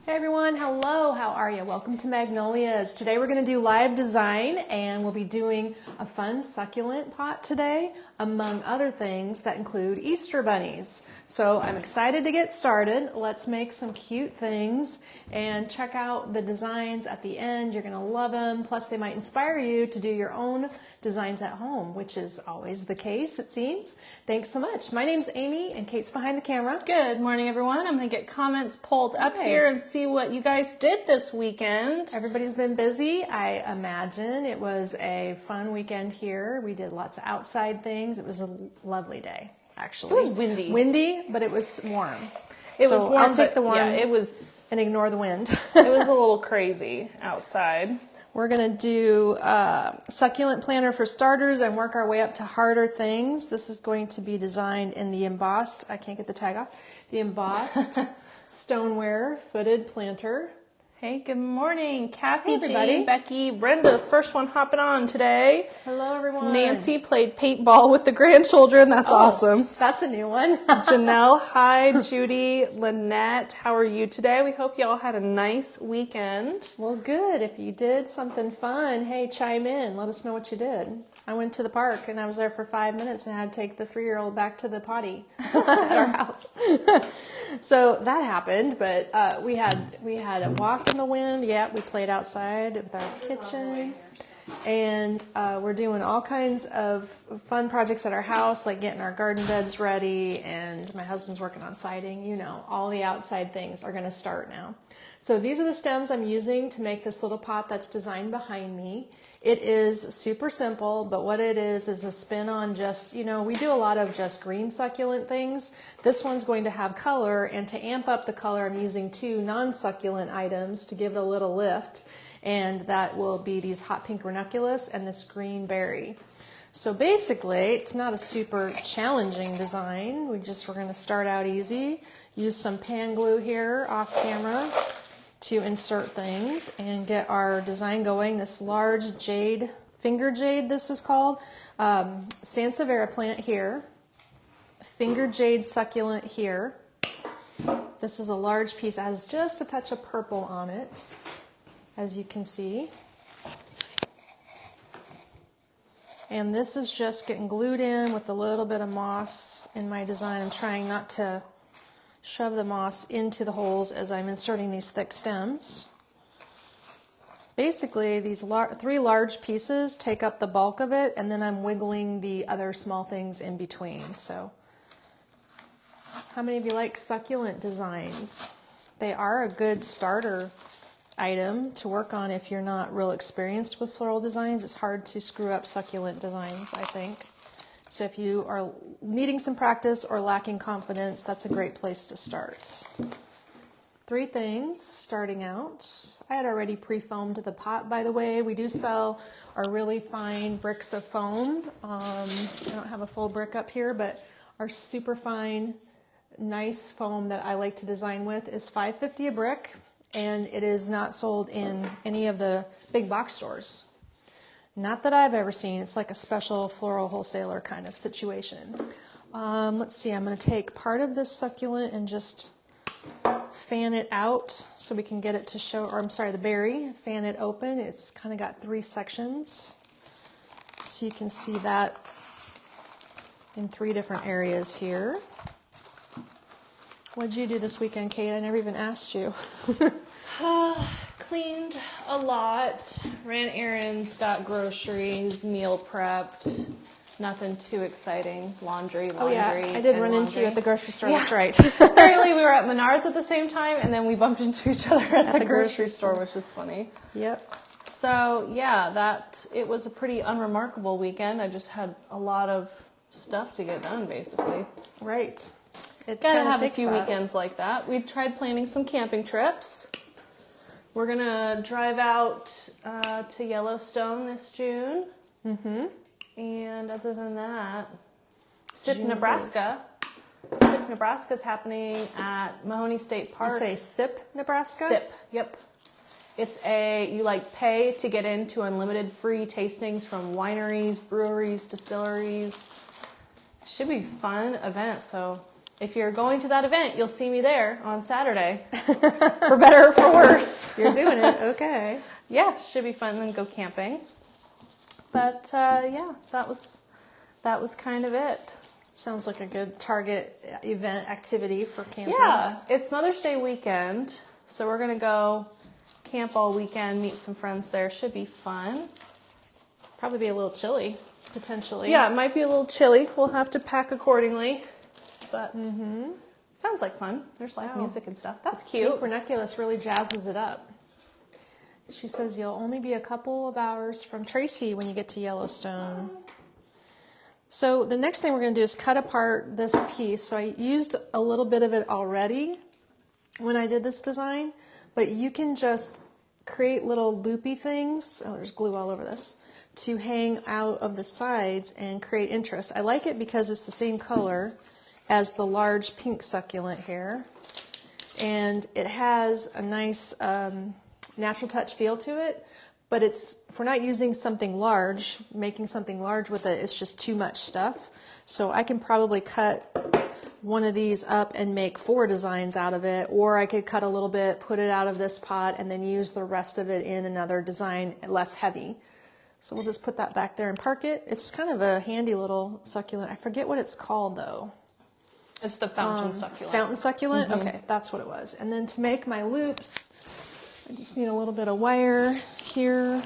Hey everyone, hello, how are you? Welcome to Magnolias. Today we're going to do live design and we'll be doing a fun succulent pot today, among other things that include Easter bunnies. So I'm excited to get started. Let's make some cute things and check out the designs at the end. You're going to love them. Plus they might inspire you to do your own designs at home, which is always the case, it seems. Thanks so much. My name's Amy and Kate's behind the camera. Good morning, everyone. I'm going to get comments pulled up here and see what you guys did this weekend. Everybody's been busy. I imagine it was a fun weekend here. We did lots of outside things. It was a lovely day, actually. It was windy. Windy, but it was warm. It was warm, I'll take the warm yeah, it was, and ignore the wind. it was a little crazy outside. We're going to do succulent planner for starters and work our way up to harder things. This is going to be designed in the embossed, I can't get the tag off, the embossed stoneware footed planter. Hey, good morning. Kathy, Hey, everybody. Jane, Becky, Brenda, first one hopping on today. Hello, everyone. Nancy played paintball with the grandchildren. That's awesome. That's a new one. Janelle, hi. Judy, Lynette, how are you today? We hope you all had a nice weekend. Well, good. If you did something fun, hey, chime in. Let us know what you did. I went to the park and I was there for 5 minutes and I had to take the 3-year-old back to the potty at our house. So that happened, but we had a walk in the wind. Yeah, we played outside with our kitchen. And we're doing all kinds of fun projects at our house, like getting our garden beds ready, and my husband's working on siding. You know, all the outside things are going to start now. So these are the stems I'm using to make this little pot that's designed behind me. It is super simple, but what it is a spin on just, you know, we do a lot of just green succulent things. This one's going to have color, and to amp up the color, I'm using 2 non-succulent items to give it a little lift. And that will be these hot pink ranunculus and this green berry. So basically, it's not a super challenging design. We're going to start out easy. Use some pan glue here off camera to insert things and get our design going. This large jade, finger jade this is called, Sansevieria plant here, finger jade succulent here. This is a large piece, it has just a touch of purple on it, as you can see. And this is just getting glued in with a little bit of moss in my design. I'm trying not to shove the moss into the holes as I'm inserting these thick stems. Basically, these 3 large pieces take up the bulk of it, and then I'm wiggling the other small things in between. So, how many of you like succulent designs? They are a good starter item to work on if you're not real experienced with floral designs. It's hard to screw up succulent designs, I think. So if you are needing some practice or lacking confidence, that's a great place to start. 3 things starting out. I had already pre-foamed the pot, by the way. We do sell our really fine bricks of foam. I don't have a full brick up here, but our super fine, nice foam that I like to design with is $5.50 a brick. And it is not sold in any of the big box stores. Not that I've ever seen. It's like a special floral wholesaler kind of situation. Let's see, I'm going to take part of this succulent and just fan it out so we can get it to show, or I'm sorry, the berry, fan it open. It's kind of got 3 sections. So you can see that in 3 different areas here. What did you do this weekend, Kate? I never even asked you. Cleaned a lot, ran errands, got groceries, meal prepped. Nothing too exciting. Laundry. Oh yeah, I did run into you at the grocery store. Yeah. That's right. Apparently we were at Menards at the same time, and then we bumped into each other at the grocery store, which was funny. Yep. So yeah, it was a pretty unremarkable weekend. I just had a lot of stuff to get done, basically. Right. It gotta have a few weekends like that. We tried planning some camping trips. We're gonna drive out to Yellowstone this June. Mm-hmm. And other than that, SIP Nebraska. SIP Nebraska is happening at Mahoney State Park. You say SIP Nebraska? SIP, yep. It's you pay to get into unlimited free tastings from wineries, breweries, distilleries. Should be a fun event, so if you're going to that event, you'll see me there on Saturday. For better or for worse. You're doing it. Okay. Yeah, should be fun. Then go camping. But yeah, that was kind of it. Sounds like a good Target event activity for camping. Yeah, it's Mother's Day weekend, so we're gonna go camp all weekend, meet some friends there. Should be fun. Probably be a little chilly, potentially. Yeah, it might be a little chilly. We'll have to pack accordingly. But sounds like fun. There's live music and stuff. That's cute. Pink Ranunculus really jazzes it up. She says you'll only be a couple of hours from Tracy when you get to Yellowstone. So the next thing we're going to do is cut apart this piece. So I used a little bit of it already when I did this design, but you can just create little loopy things. Oh, there's glue all over this. To hang out of the sides and create interest. I like it because it's the same color as the large pink succulent here. And it has a nice natural touch feel to it. But if we're not using something large, making something large with it, it's just too much stuff. So I can probably cut one of these up and make 4 designs out of it, or I could cut a little bit, put it out of this pot, and then use the rest of it in another design, less heavy. So we'll just put that back there and park it. It's kind of a handy little succulent. I forget what it's called though. It's the fountain succulent. Fountain succulent? Okay, that's what it was. And then to make my loops, I just need a little bit of wire here.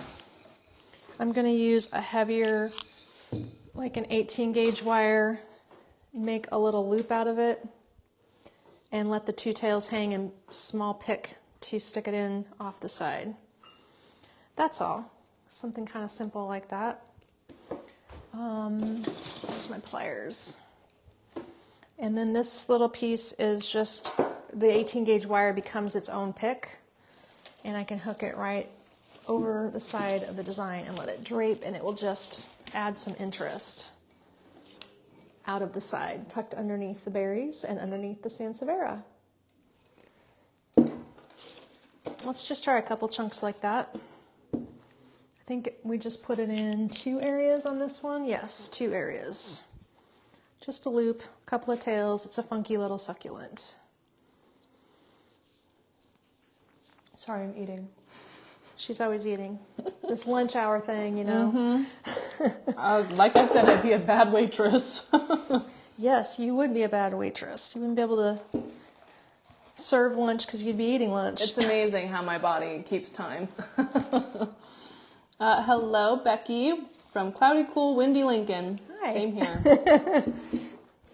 I'm going to use a heavier, like an 18 gauge wire, make a little loop out of it, and let the 2 tails hang and small pick to stick it in off the side. That's all. Something kind of simple like that. There's my pliers. And then this little piece is just the 18 gauge wire becomes its own pick, and I can hook it right over the side of the design and let it drape, and it will just add some interest out of the side, tucked underneath the berries and underneath the Sansevieria. Let's just try a couple chunks like that. I think we just put it in 2 areas on this one. Yes, 2 areas. Just a loop, a couple of tails. It's a funky little succulent. Sorry, I'm eating. She's always eating. This lunch hour thing, you know. Like I said, I'd be a bad waitress. Yes, you would be a bad waitress. You wouldn't be able to serve lunch because you'd be eating lunch. It's amazing how my body keeps time. Hello, Becky from Cloudy, Cool, Windy, Lincoln. Hi. Same here.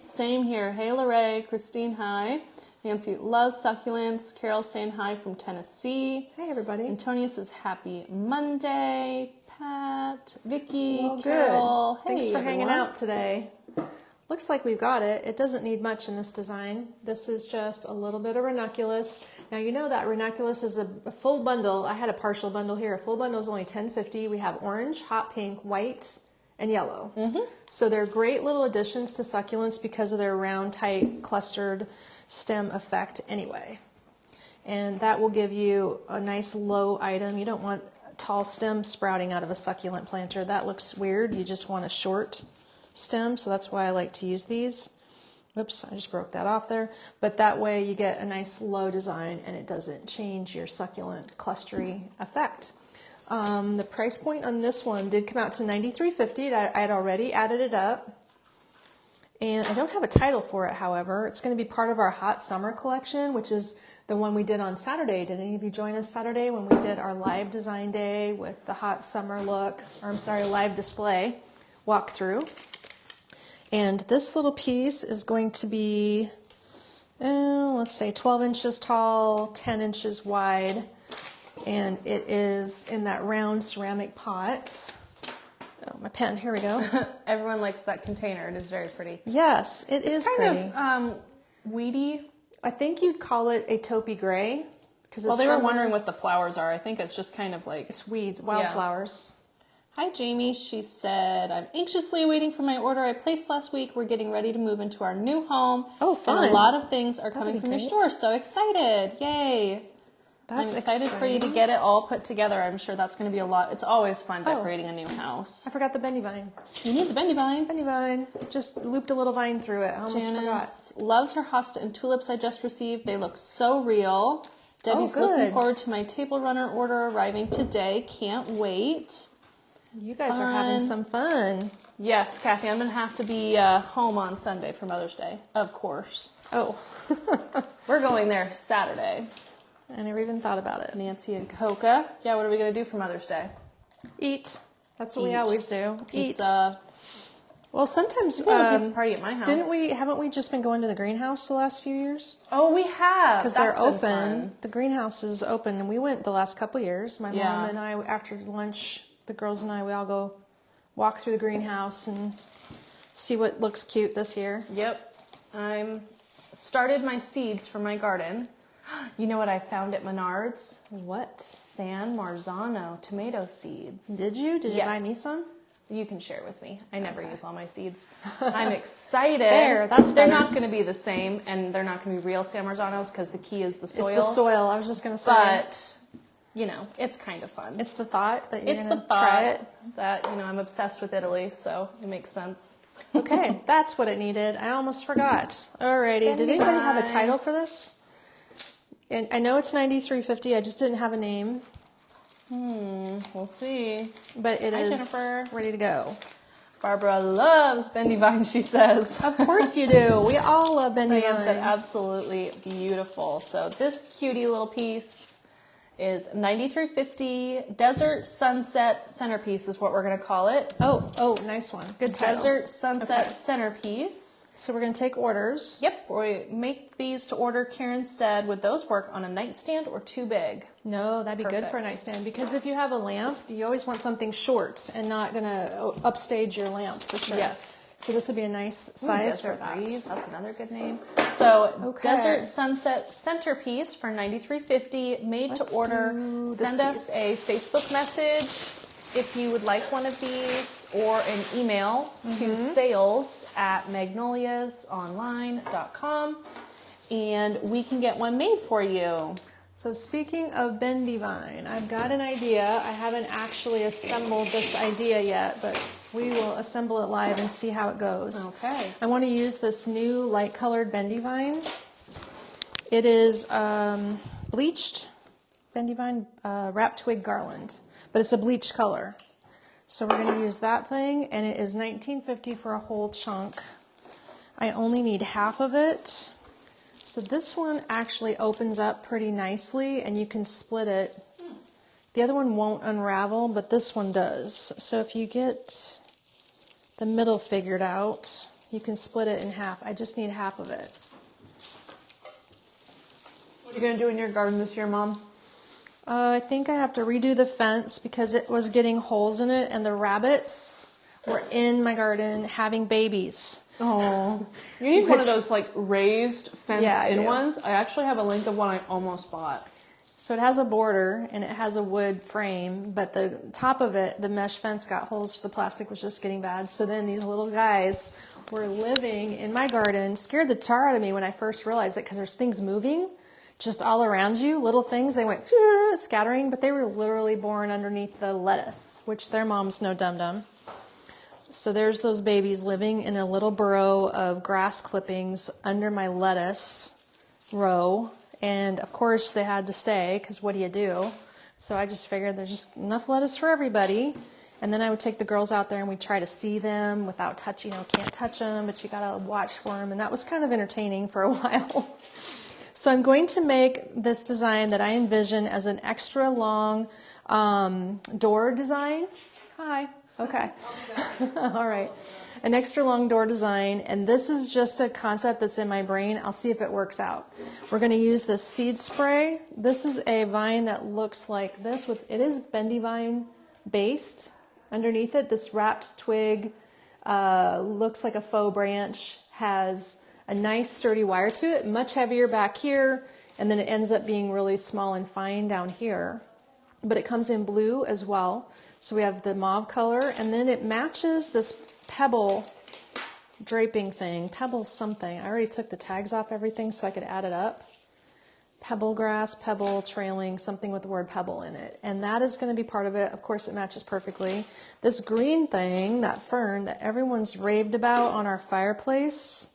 Same here. Hey, Lorraine, Christine, hi. Nancy loves succulents. Carol's saying hi from Tennessee. Hey, everybody. Antonia says happy Monday. Pat, Vicky, Well, Carol. good. Hey, Thanks for hanging everyone. out today. Looks like we've got it. It doesn't need much in this design. This is just a little bit of ranunculus. Now you know that ranunculus is a full bundle. I had a partial bundle here. A full bundle is only $10.50. We have orange, hot pink, white, and yellow. So they're great little additions to succulents because of their round, tight, clustered stem effect anyway. And that will give you a nice low item. You don't want a tall stem sprouting out of a succulent planter. That looks weird. You just want a short stem, so that's why I like to use these. Oops, I just broke that off there. But that way you get a nice low design and it doesn't change your succulent clustery effect. The price point on this one did come out to $93.50. I had already added it up. And I don't have a title for it, however. It's going to be part of our Hot Summer collection, which is the one we did on Saturday. Did any of you join us Saturday when we did our live design day with the Hot Summer look, or I'm sorry, live display walkthrough? And this little piece is going to be, let's say 12 inches tall, 10 inches wide, and it is in that round ceramic pot. Oh, my pen, here we go. Everyone likes that container. It is very pretty. Yes, it is pretty. Kind of weedy. I think you'd call it a taupey gray. Well, they were wondering what the flowers are. I think it's just kind of like... It's weeds, wildflowers. Hi, Jamie. She said, I'm anxiously waiting for my order I placed last week. We're getting ready to move into our new home. Oh, fun. And a lot of things are coming from your great. store. So excited. Yay. That's I'm excited for you to get it all put together. I'm sure that's going to be a lot. It's always fun decorating a new house. I forgot the bendy vine. You need the bendy vine. Bendy vine. Just looped a little vine through it. I almost Janice loves her hosta and tulips I just received. They look so real. Debbie's looking forward to my table runner order arriving today. Can't wait. You guys are having some fun. Yes, Kathy, I'm going to have to be home on Sunday for Mother's Day, of course. Oh. We're going there Saturday. I never even thought about it. Nancy and Coca. Yeah, what are we going to do for Mother's Day? Eat. That's what we always do. Pizza. Well, sometimes we have a pizza party at my house. Haven't we just been going to the greenhouse the last few years? Oh, we have. Because they're open. The greenhouse is open, and we went the last couple years. My mom and I, after lunch, the girls and I, we all go walk through the greenhouse and see what looks cute this year. Yep. I'm started my seeds for my garden. You know what I found at Menards? What? San Marzano tomato seeds. Did you? Did you buy me some? You can share with me. I never use all my seeds. I'm excited. They're not going to be the same, and they're not going to be real San Marzanos because the key is the soil. It's the soil. I was just going to say. But, you know, it's kind of fun. It's the thought that you're going to try it. That, you know, I'm obsessed with Italy, so it makes sense. Okay, that's what it needed. I almost forgot. Alrighty. Did anybody have a title for this? And I know it's 9350. I just didn't have a name. We'll see. But it is Jennifer. ready to go. Barbara loves bendy vine, she says. Of course you do. We all love bendy vine. It's absolutely beautiful. So this cutie little piece is 9350 Desert Sunset Centerpiece is what we're going to call it. Oh, nice one. Good title. Desert Sunset Centerpiece. So we're going to take orders. Yep, we make these to order, Karen said. Would those work on a nightstand or too big? No, that'd be good for a nightstand because if you have a lamp, you always want something short and not going to upstage your lamp for sure. Yes. So this would be a nice size for that. Breeze. That's another good name. So Desert Sunset Centerpiece for $93.50, made to order. Send us a Facebook message if you would like one of these, or an email to sales@magnoliasonline.com, and we can get one made for you. So speaking of bendy vine, I've got an idea. I haven't actually assembled this idea yet, but we will assemble it live and see how it goes. Okay. I want to use this new light colored bendy vine. It is bleached bendy vine wrap twig garland, but it's a bleached color. So we're going to use that thing, and it is $19.50 for a whole chunk. I only need half of it. So this one actually opens up pretty nicely, and you can split it. The other one won't unravel, but this one does. So if you get the middle figured out, you can split it in half. I just need half of it. What are you going to do in your garden this year, Mom? I think I have to redo the fence because it was getting holes in it, and the rabbits were in my garden having babies. Oh, you need one of those like raised fenced-in ones. I actually have a link of one I almost bought. So it has a border and it has a wood frame, but the top of it, the mesh fence, got holes. The plastic was just getting bad. So then these little guys were living in my garden. Scared the tar out of me when I first realized it because there's things moving just all around you, little things. They went scattering, but they were literally born underneath the lettuce, which their mom's no dum-dum. So there's those babies living in a little burrow of grass clippings under my lettuce row. And of course they had to stay because what do you do? So I just figured there's just enough lettuce for everybody. And then I would take the girls out there and we'd try to see them without touching, can't touch them, but you gotta watch for them. And that was kind of entertaining for a while. So I'm going to make this design that I envision as an extra long door design. Hi. Okay. All right. An extra long door design, and this is just a concept that's in my brain. I'll see if it works out. We're going to use this seed spray. This is a vine that looks like this. It is bendy vine based. Underneath it, this wrapped twig looks like a faux branch, has a nice sturdy wire to it, much heavier back here, and then it ends up being really small and fine down here. But it comes in blue as well. So we have the mauve color, and then it matches this pebble draping thing. Pebble something. I already took the tags off everything so I could add it up. pebble grass, pebble trailing, something with the word pebble in it. And that is going to be part of it. Of course, it matches perfectly. This green thing, that fern that everyone's raved about on our fireplace,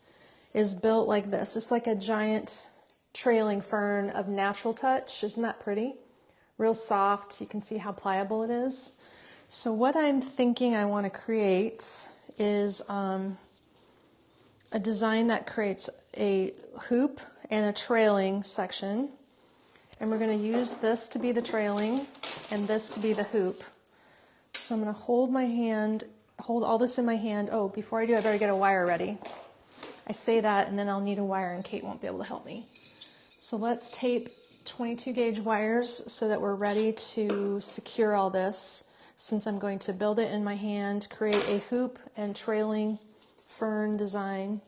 is built like this. It's like a giant trailing fern of natural touch. Isn't that pretty? Real soft. You can see how pliable it is. So what I'm thinking I want to create is a design that creates a hoop and a trailing section. And we're going to use this to be the trailing and this to be the hoop. So I'm going to hold all this in my hand. Oh, before I do, I better get a wire ready. I say that and then I'll need a wire and Kate won't be able to help me. So let's tape 22 gauge wires so that we're ready to secure all this, since I'm going to build it in my hand, create a hoop and trailing fern design.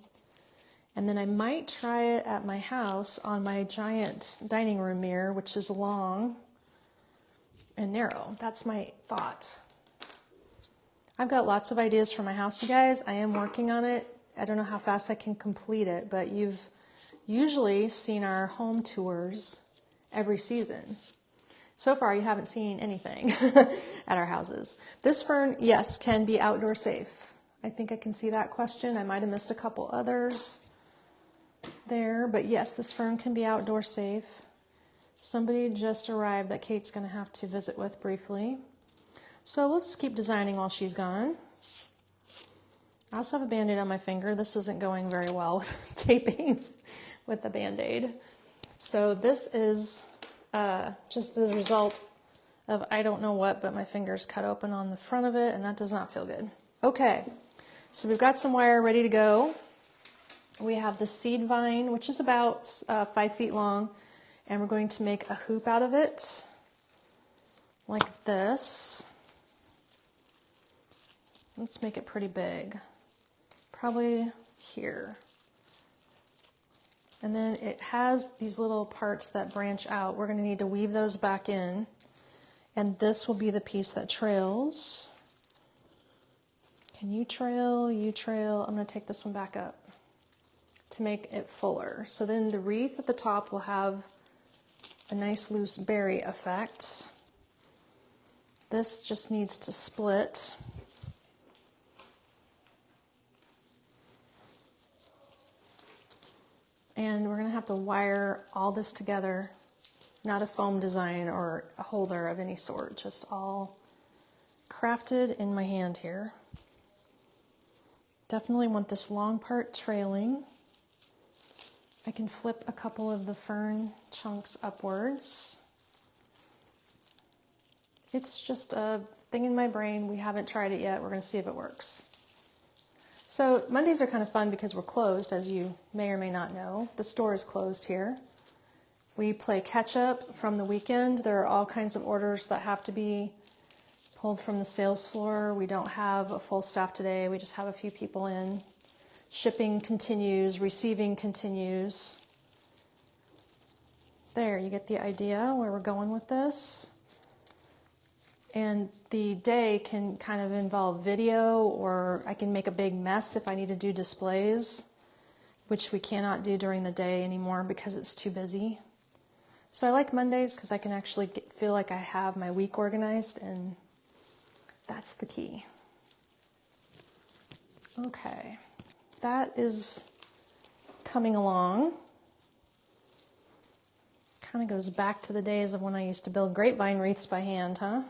And then I might try it at my house on my giant dining room mirror, which is long and narrow. That's my thought. I've got lots of ideas for my house, you guys. I am working on it. I don't know how fast I can complete it, but you've usually seen our home tours every season. So far, you haven't seen anything at our houses. This fern, yes, can be outdoor safe. I think I can see that question. I might have missed a couple others there, but yes, this fern can be outdoor safe. Somebody just arrived that Kate's going to have to visit with briefly. So we'll just keep designing while she's gone. I also have a Band-Aid on my finger. This isn't going very well with taping with the Band-Aid. So this is just as a result of I don't know what, but my finger's cut open on the front of it, and that does not feel good. Okay, so we've got some wire ready to go. We have the seed vine, which is about 5 feet long, and we're going to make a hoop out of it, like this. Let's make it pretty big, probably here. And then it has these little parts that branch out. We're going to need to weave those back in, and this will be the piece that trails. Can you trail? You trail. I'm going to take this one back up to make it fuller. So then the wreath at the top will have a nice loose berry effect. This just needs to split. And we're going to have to wire all this together, not a foam design or a holder of any sort, just all crafted in my hand here. Definitely want this long part trailing. I can flip a couple of the fern chunks upwards. It's just a thing in my brain. We haven't tried it yet. We're going to see if it works. So Mondays are kind of fun because we're closed, as you may or may not know. The store is closed here. We play catch up from the weekend. There are all kinds of orders that have to be pulled from the sales floor. We don't have a full staff today. We just have a few people in. Shipping continues, receiving continues. There, you get the idea where we're going with this. And the day can kind of involve video, or I can make a big mess if I need to do displays, which we cannot do during the day anymore because it's too busy. So I like Mondays because I can actually feel like I have my week organized, and that's the key. Okay, that is coming along. Kind of goes back to the days of when I used to build grapevine wreaths by hand, huh?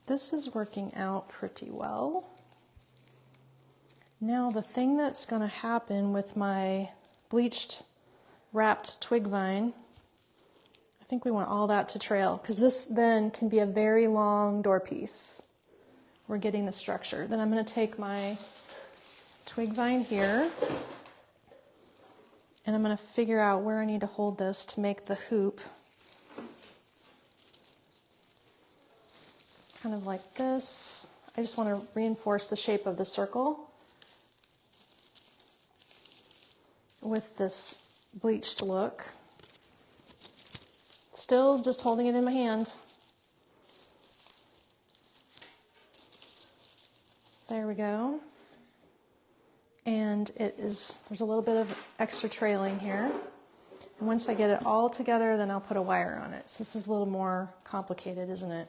This is working out pretty well. Now the thing that's going to happen with my bleached wrapped twig vine, I think we want all that to trail, because this then can be a very long door piece. We're getting the structure. Then I'm going to take my twig vine here, and I'm going to figure out where I need to hold this to make the hoop. Kind of like this. I just want to reinforce the shape of the circle with this bleached look. Still just holding it in my hand. There we go. And there's a little bit of extra trailing here. And once I get it all together, then I'll put a wire on it. So this is a little more complicated, isn't it?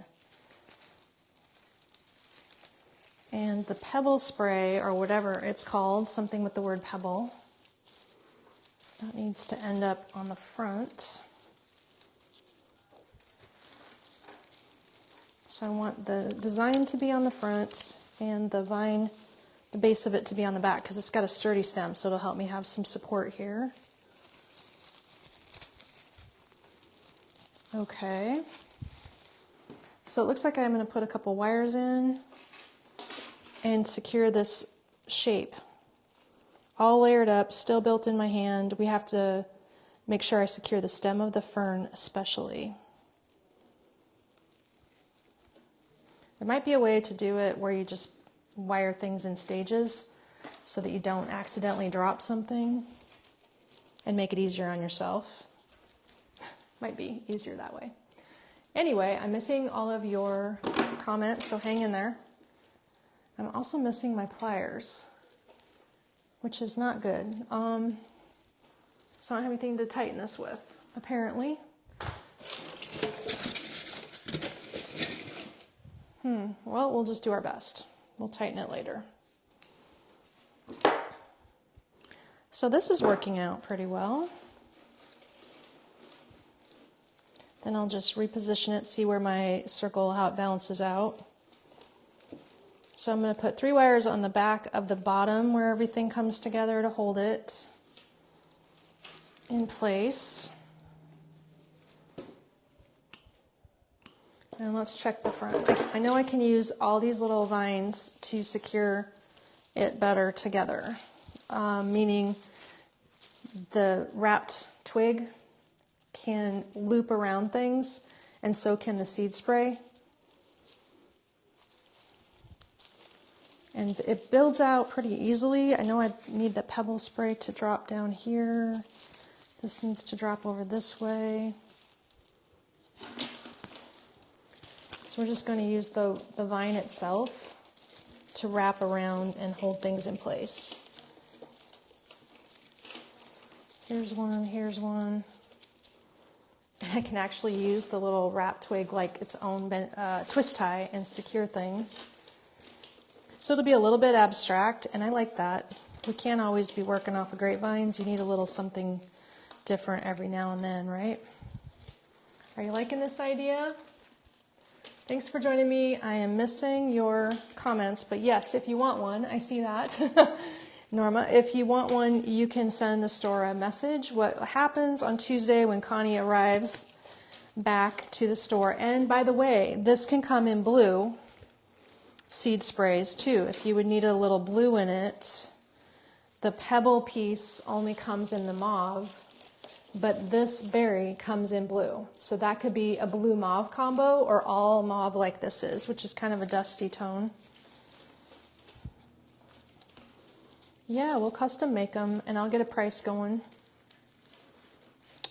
And the pebble spray, or whatever it's called, something with the word pebble, that needs to end up on the front. So I want the design to be on the front and the vine, the base of it, to be on the back, because it's got a sturdy stem, so it'll help me have some support here. Okay. So it looks like I'm going to put a couple wires in and secure this shape. All layered up, still built in my hand. We have to make sure I secure the stem of the fern especially. There might be a way to do it where you just wire things in stages so that you don't accidentally drop something and make it easier on yourself. Might be easier that way. Anyway, I'm missing all of your comments, so hang in there. I'm also missing my pliers, which is not good. So I don't have anything to tighten this with, apparently. Well, we'll just do our best. We'll tighten it later. So this is working out pretty well. Then I'll just reposition it, see where my circle, how it balances out. So I'm going to put 3 wires on the back of the bottom where everything comes together to hold it in place. And let's check the front. I know I can use all these little vines to secure it better together, meaning the wrapped twig can loop around things, and so can the seed spray. And it builds out pretty easily. I know I need the pebble spray to drop down here. This needs to drop over this way. So we're just going to use the vine itself to wrap around and hold things in place. Here's one, here's one. I can actually use the little wrap twig like its own twist tie and secure things. So it'll be a little bit abstract, and I like that. We can't always be working off of grapevines. You need a little something different every now and then, right? Are you liking this idea? Thanks for joining me. I am missing your comments, but yes, if you want one, I see that. Norma, if you want one, you can send the store a message. What happens on Tuesday when Connie arrives back to the store, and by the way, this can come in blue seed sprays too. If you would need a little blue in it, the pebble piece only comes in the mauve, but this berry comes in blue. So that could be a blue mauve combo or all mauve like this is, which is kind of a dusty tone. Yeah, we'll custom make them, and I'll get a price going.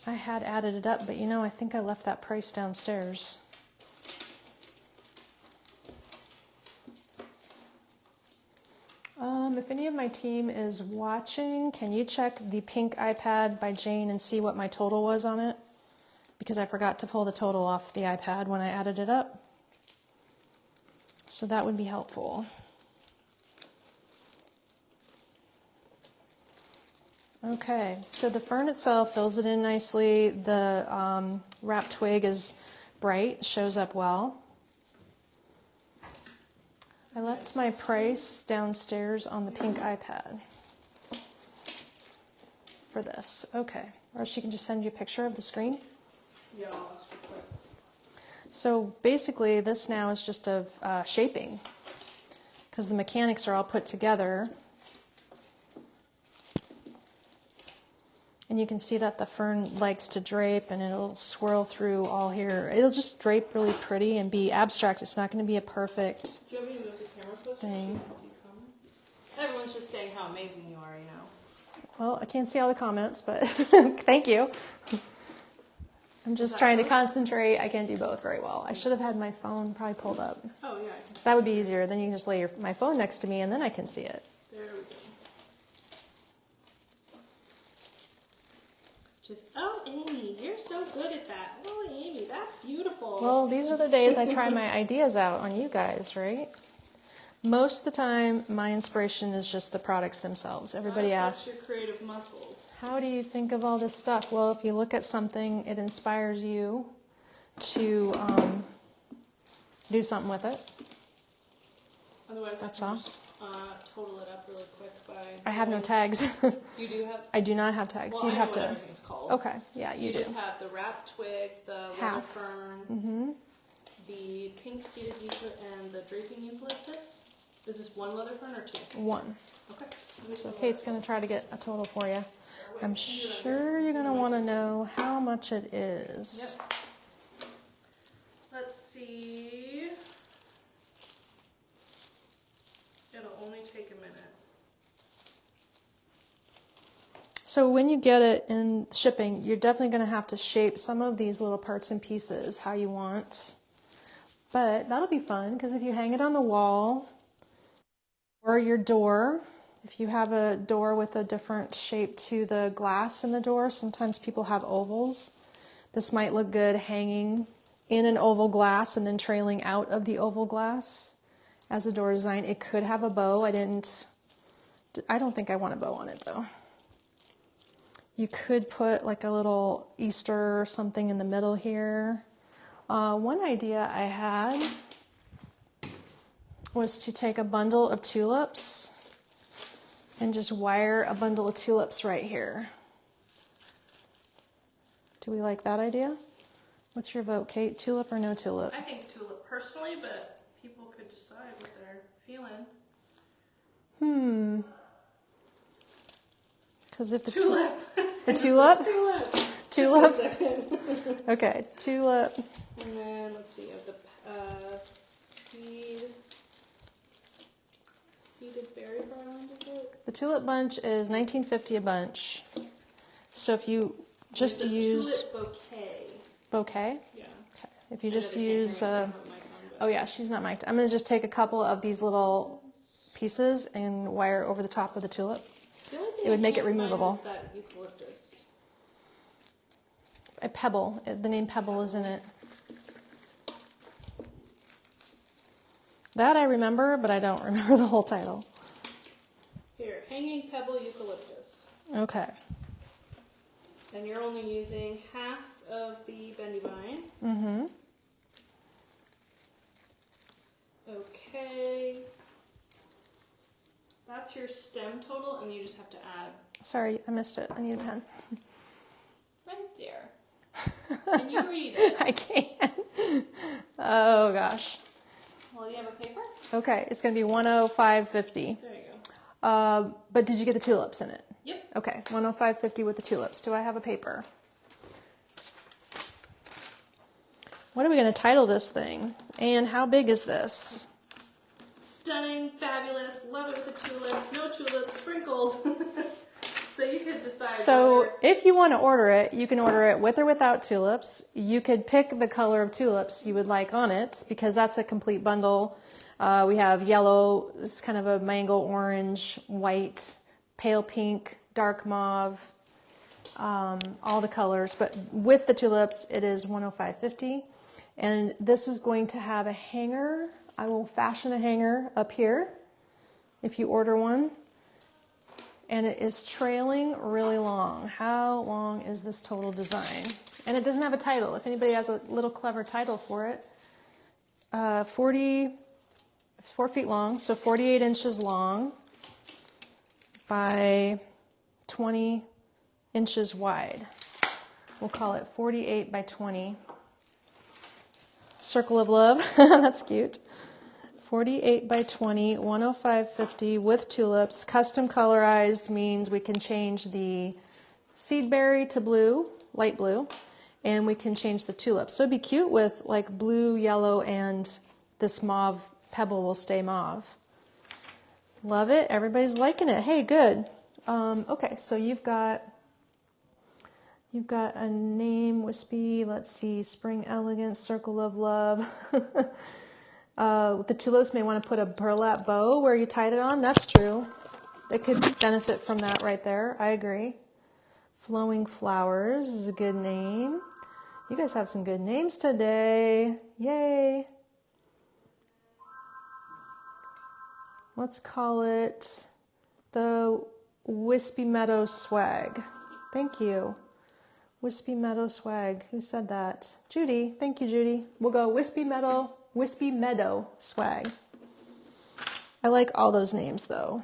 I had added it up, but you know, I think I left that price downstairs. If any of my team is watching, can you check the pink iPad by Jane and see what my total was on it? Because I forgot to pull the total off the iPad when I added it up. So that would be helpful. Okay, so the fern itself fills it in nicely. The wrap twig is bright, shows up well. I left my price downstairs on the pink iPad for this. Okay, or she can just send you a picture of the screen. Yeah, that's quick. So basically this now is just of shaping, because the mechanics are all put together. And you can see that the fern likes to drape, and it'll swirl through all here. It'll just drape really pretty and be abstract. It's not going to be a perfect Do you want me to move the camera closer so you thing. can see comments? Everyone's just saying how amazing you are, you know. Well, I can't see all the comments, but thank you. I'm just trying to concentrate. I can't do both very well. I should have had my phone probably pulled up. Oh, yeah. That would be easier. Then you can just lay my phone next to me, and then I can see it. There we go. Just, oh, Amy, you're so good at that. Oh, Amy, that's beautiful. Well, these are the days I try my ideas out on you guys, right? Most of the time, my inspiration is just the products themselves. Everybody asks, your creative muscles. how do you think of all this stuff? Well, if you look at something, it inspires you to do something with it. Otherwise, That's I can all. just total it up really quick by... I have no tags. You do have... I do not have tags. Well, You'd I know have what to. everything's called. Okay, yeah, So you do. just have the wrapped twig, the leather Half. fern, the pink seeded eucalyptus, and the draping eucalyptus. Is this one leather fern or two? One. Okay. So Kate's going to try to get a total for you. I'm sure you're going to want to know how much it is. Yep. Let's see. It'll only take a minute. So when you get it in shipping, you're definitely going to have to shape some of these little parts and pieces how you want. But that'll be fun because if you hang it on the wall or your door, if you have a door with a different shape to the glass in the door, sometimes people have ovals. This might look good hanging in an oval glass and then trailing out of the oval glass as a door design. It could have a bow. I don't think I want a bow on it though. You could put like a little Easter or something in the middle here. One idea I had was to take a bundle of tulips and just wire a bundle of tulips right here. Do we like that idea? What's your vote, Kate? Tulip or no tulip? I think tulip personally, but people could decide what they're feeling. Because if the Tulip. The tulip? Tulip. Tulip? Okay, tulip. And then, let's see, of the seeded berry brand, is it? The tulip bunch is $19.50 a bunch. So if you just It's a use tulip bouquet. bouquet, Yeah. okay. If you I know just they can't hear use, me, so I have my tongue, but- oh yeah, she's not mic'd. I'm going to just take a couple of these little pieces and wire over the top of the tulip. The only thing It would I make it can't find removable. is that eucalyptus. A pebble, the name Pebble is in it. That I remember, but I don't remember the whole title. Here, hanging pebble eucalyptus. Okay. And you're only using half of the bendy vine. Mm-hmm. Okay. That's your stem total, and you just have to add Sorry, I missed it. I need a pen. right there. Can you read it? I can't. Oh gosh. Well, you have a paper? Okay, it's going to be $105.50. There you go. But did you get the tulips in it? Yep. Okay, $105.50 with the tulips. Do I have a paper? What are we going to title this thing? And how big is this? Stunning, fabulous, love it with the tulips, no tulips, sprinkled. So you could decide. So whether... if you want to order it, you can order it with or without tulips. You could pick the color of tulips you would like on it because that's a complete bundle. We have yellow, it's kind of a mango orange, white, pale pink, dark mauve, all the colors. But with the tulips, it is $105.50. And this is going to have a hanger. I will fashion a hanger up here if you order one. And it is trailing really long. How long is this total design? And it doesn't have a title. If anybody has a little clever title for it. 4 feet long, so 48 inches long by 20 inches wide. We'll call it 48 by 20. Circle of love, that's cute. 48 by 20, $105.50 with tulips. Custom colorized means we can change the seed berry to blue, light blue, and we can change the tulips. So it'd be cute with like blue, yellow, and this mauve pebble will stay mauve. Love it. Everybody's liking it. Hey, good. Okay, so you've got a name, wispy. Let's see, Spring Elegance, Circle of Love. The tulips may want to put a burlap bow where you tied it on. That's true. They could benefit from that right there. I agree. Flowing Flowers is a good name. You guys have some good names today. Yay. Let's call it the Wispy Meadow Swag. Thank you. Wispy Meadow Swag. Who said that? Judy. Thank you, Judy. We'll go Wispy Meadow Swag. I like all those names though.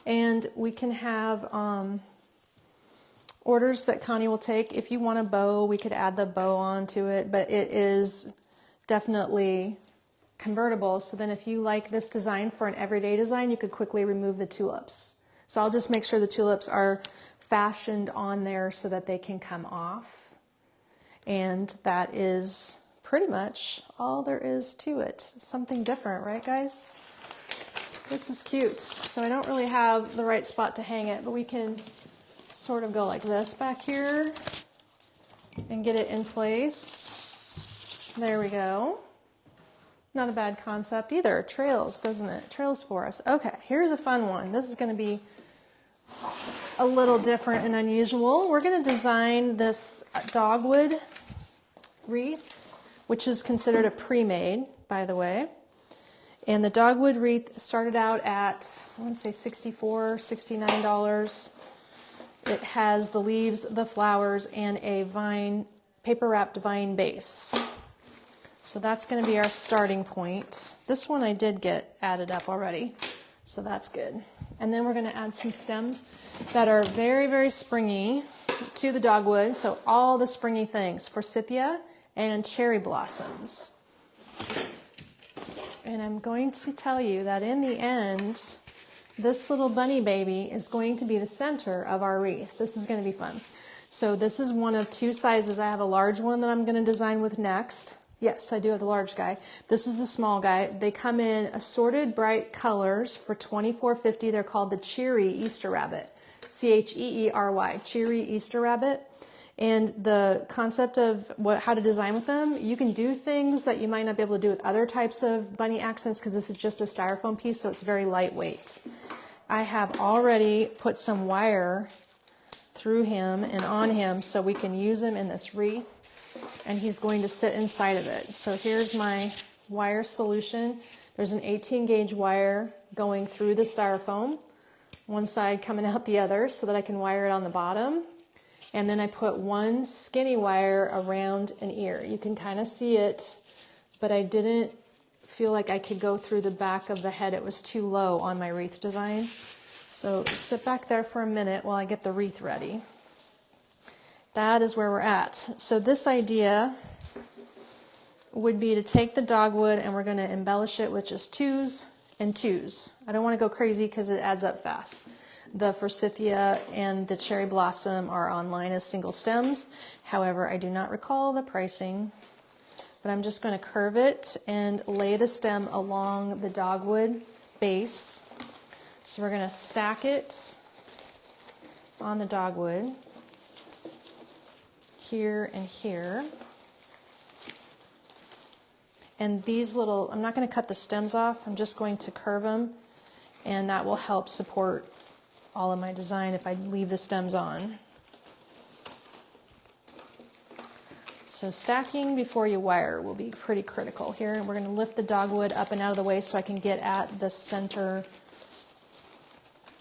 And we can have orders that Connie will take. If you want a bow, we could add the bow onto it, but it is definitely convertible. So then if you like this design for an everyday design, you could quickly remove the tulips. So I'll just make sure the tulips are fashioned on there so that they can come off. And that is pretty much all there is to it. Something different, right guys? This is cute. So I don't really have the right spot to hang it, but we can sort of go like this back here and get it in place. There we go. Not a bad concept either. Trails, doesn't it? Trails for us. Okay, here's a fun one. This is going to be a little different and unusual. We're going to design this dogwood wreath, which is considered a pre-made, by the way. And the dogwood wreath started out at, I want to say $64, $69. It has the leaves, the flowers, and a vine, paper-wrapped vine base. So that's going to be our starting point. This one I did get added up already, so that's good. And then we're going to add some stems that are very, very springy to the dogwood. So all the springy things, forsythia and cherry blossoms. And I'm going to tell you that in the end, this little bunny baby is going to be the center of our wreath. This is going to be fun. So this is one of two sizes. I have a large one that I'm going to design with next. Yes, I do have the large guy. This is the small guy. They come in assorted bright colors for $24.50. They're called the Cheery Easter Rabbit. C-H-E-E-R-Y, Cheery Easter Rabbit. And the concept of how to design with them, you can do things that you might not be able to do with other types of bunny accents because this is just a styrofoam piece, so it's very lightweight. I have already put some wire through him and on him so we can use him in this wreath, and he's going to sit inside of it. So here's my wire solution. There's an 18 gauge wire going through the styrofoam, one side coming out the other so that I can wire it on the bottom. And then I put one skinny wire around an ear. You can kind of see it, but I didn't feel like I could go through the back of the head. It was too low on my wreath design. So sit back there for a minute while I get the wreath ready. That is where we're at. So this idea would be to take the dogwood and we're going to embellish it with just twos and twos. I don't want to go crazy because it adds up fast. The forsythia and the cherry blossom are online as single stems. However, I do not recall the pricing, but I'm just going to curve it and lay the stem along the dogwood base. So we're going to stack it on the dogwood here and here. And these little, I'm not going to cut the stems off, I'm just going to curve them, and that will help support all of my design if I leave the stems on. So stacking before you wire will be pretty critical here. We're going to lift the dogwood up and out of the way so I can get at the center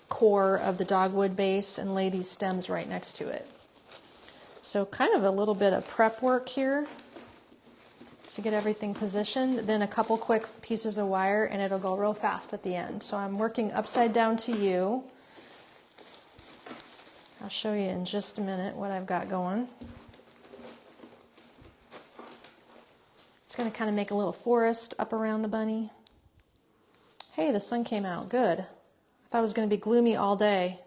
core of the dogwood base and lay these stems right next to it. So kind of a little bit of prep work here to get everything positioned, then a couple quick pieces of wire and it'll go real fast at the end. So I'm working upside down to you. I'll show you in just a minute what I've got going. It's going to kind of make a little forest up around the bunny. Hey, the sun came out. Good. I thought it was going to be gloomy all day.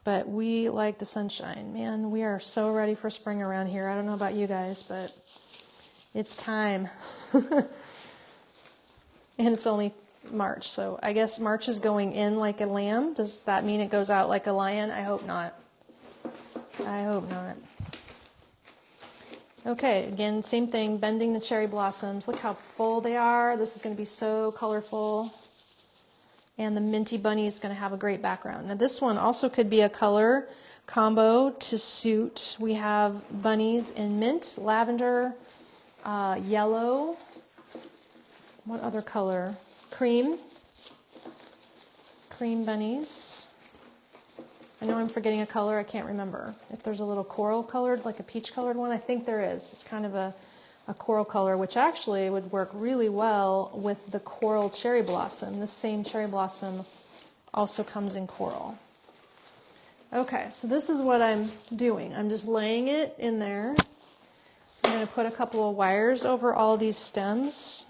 But we like the sunshine. Man, we are so ready for spring around here. I don't know about you guys, but it's time. And it's only March, so I guess March is going in like a lamb. Does that mean it goes out like a lion? I hope not. I hope not. Okay, again, same thing, bending the cherry blossoms. Look how full they are. This is going to be so colorful. And the minty bunny is going to have a great background. Now this one also could be a color combo to suit. We have bunnies in mint, lavender, yellow. What other color? Cream bunnies. I know I'm forgetting a color, I can't remember. If there's a little coral colored, like a peach colored one, I think there is. It's kind of a coral color, which actually would work really well with the coral cherry blossom. This same cherry blossom also comes in coral. Okay, so this is what I'm doing. I'm just laying it in there. I'm going to put a couple of wires over all these stems.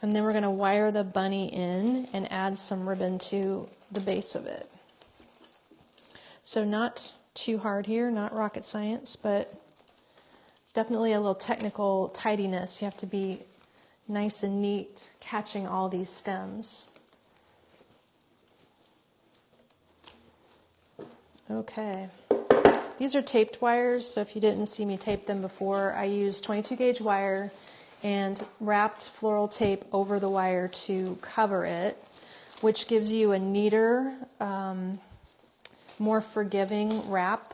And then we're going to wire the bunny in and add some ribbon to the base of it. So not too hard here, not rocket science, but definitely a little technical tidiness. You have to be nice and neat catching all these stems. Okay. These are taped wires, so if you didn't see me tape them before, I used 22 gauge wire and wrapped floral tape over the wire to cover it, which gives you a neater, more forgiving wrap.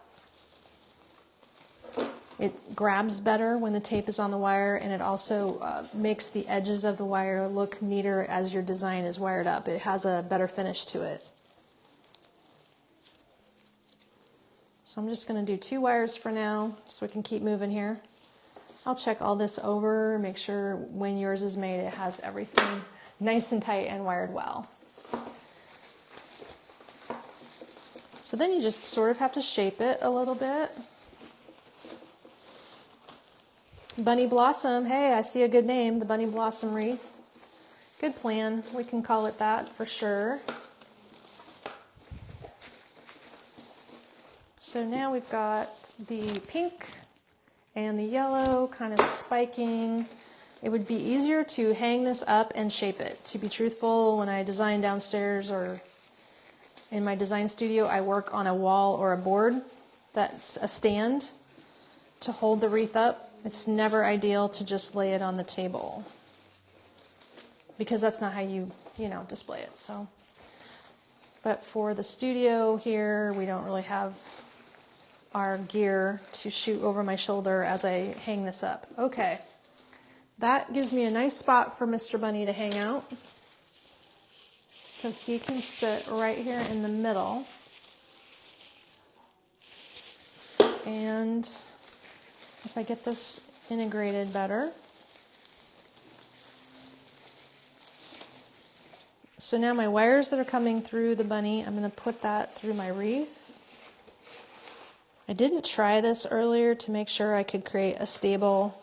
It grabs better when the tape is on the wire, and it also makes the edges of the wire look neater as your design is wired up. It has a better finish to it. So I'm just going to do 2 wires for now so we can keep moving here. I'll check all this over, make sure when yours is made it has everything nice and tight and wired well. So then you just sort of have to shape it a little bit. Bunny Blossom, hey, I see a good name, the Bunny Blossom wreath. Good plan, we can call it that for sure. So now we've got the pink and the yellow kind of spiking. It would be easier to hang this up and shape it. To be truthful, when I design downstairs or in my design studio, I work on a wall or a board that's a stand to hold the wreath up. It's never ideal to just lay it on the table because that's not how you display it. So, but for the studio here, we don't really have our gear to shoot over my shoulder as I hang this up. Okay, that gives me a nice spot for Mr. Bunny to hang out. So he can sit right here in the middle. And if I get this integrated better. So now my wires that are coming through the bunny, I'm going to put that through my wreath. I didn't try this earlier to make sure I could create a stable,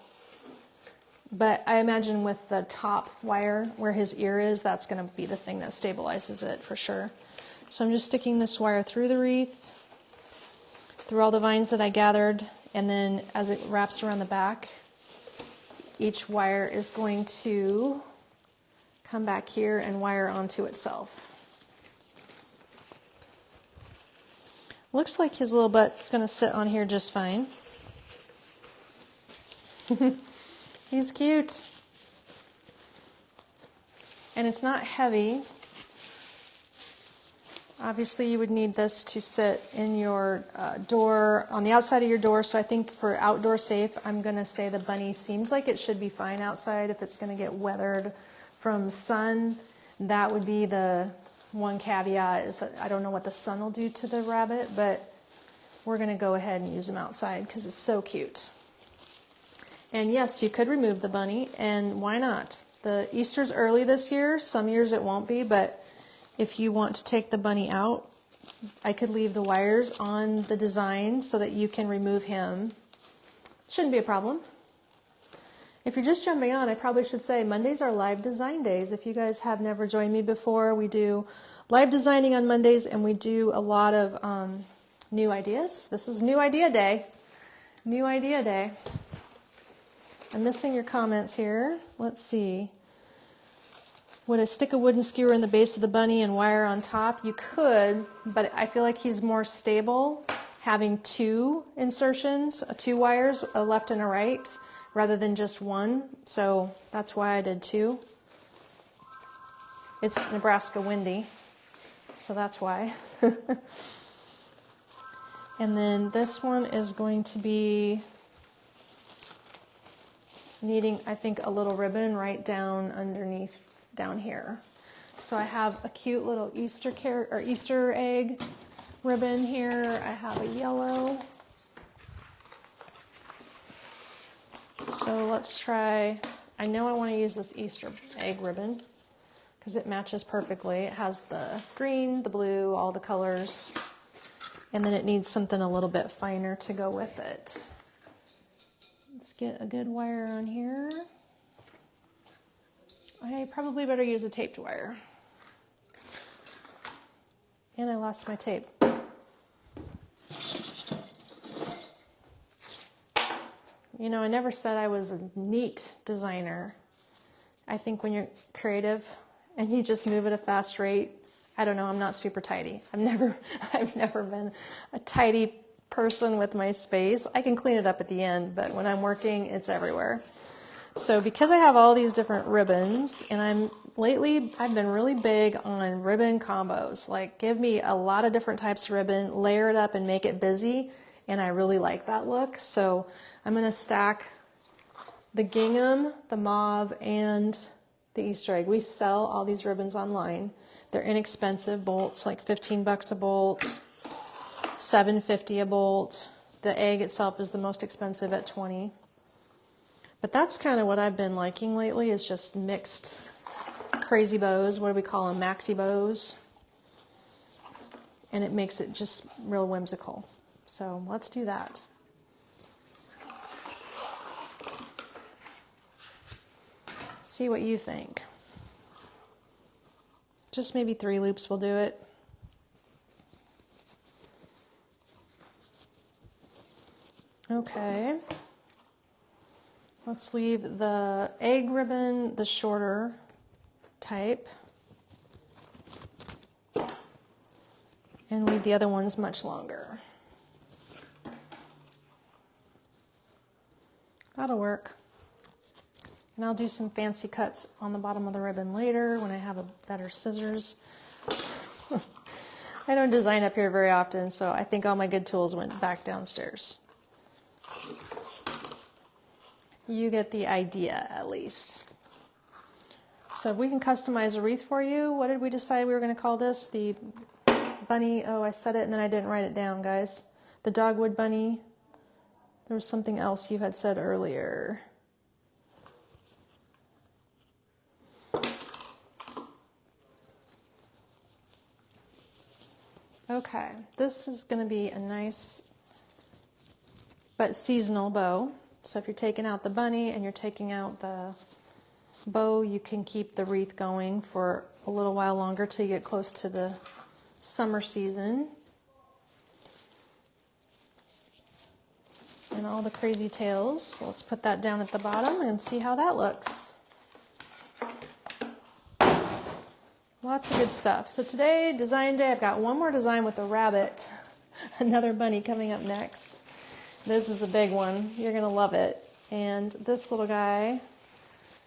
but I imagine with the top wire where his ear is, that's going to be the thing that stabilizes it for sure. So I'm just sticking this wire through the wreath, through all the vines that I gathered, and then as it wraps around the back, each wire is going to come back here and wire onto itself. Looks like his little butt's going to sit on here just fine. He's cute. And it's not heavy. Obviously you would need this to sit in your door, on the outside of your door, so I think for outdoor safe, I'm going to say the bunny seems like it should be fine outside. If it's going to get weathered from sun, that would be the one caveat, is that I don't know what the sun will do to the rabbit, but we're going to go ahead and use him outside because it's so cute. And yes, you could remove the bunny, and why not? The Easter's early this year. Some years it won't be, but if you want to take the bunny out, I could leave the wires on the design so that you can remove him. Shouldn't be a problem. If you're just jumping on, I probably should say Mondays are live design days. If you guys have never joined me before, we do live designing on Mondays, and we do a lot of new ideas. This is New Idea Day. New Idea Day. I'm missing your comments here. Let's see. Would I stick a wooden skewer in the base of the bunny and wire on top? You could, but I feel like he's more stable having 2 insertions, 2 wires, a left and a right, rather than just one. So that's why I did 2. It's Nebraska windy, so that's why. And then this one is going to be needing, I think, a little ribbon right down underneath down here. So I have a cute little Easter egg ribbon here. I have a yellow. So let's try, I know I want to use this Easter egg ribbon because it matches perfectly. It has the green, the blue, all the colors. And then it needs something a little bit finer to go with it. Let's get a good wire on here. I probably better use a taped wire. And I lost my tape. You know, I never said I was a neat designer. I think when you're creative and you just move at a fast rate, I don't know, I'm not super tidy. I've never been a tidy person with my space. I can clean it up at the end, but when I'm working, it's everywhere. So because I have all these different ribbons, and lately I've been really big on ribbon combos. Like, give me a lot of different types of ribbon, layer it up and make it busy, and I really like that look. So I'm going to stack the gingham, the mauve, and the Easter egg. We sell all these ribbons online. They're inexpensive bolts, like 15 bucks a bolt, $7.50 a bolt. The egg itself is the most expensive at 20. But that's kind of what I've been liking lately, is just mixed crazy bows. What do we call them? Maxi bows. And it makes it just real whimsical. So let's do that. See what you think. Just maybe 3 loops will do it. Okay. Let's leave the egg ribbon the shorter type. And leave the other ones much longer. That'll work. And I'll do some fancy cuts on the bottom of the ribbon later when I have better scissors. I don't design up here very often, so I think all my good tools went back downstairs. You get the idea, at least. So if we can customize a wreath for you, what did we decide we were going to call this? The bunny, oh, I said it and then I didn't write it down, guys. The dogwood bunny. There was something else you had said earlier. Okay, this is going to be a nice but seasonal bow. So if you're taking out the bunny and you're taking out the bow, you can keep the wreath going for a little while longer till you get close to the summer season. And all the crazy tails. So let's put that down at the bottom and see how that looks. Lots of good stuff. So today, design day, I've got one more design with a rabbit, another bunny coming up next. This is a big one. You're going to love it. And this little guy,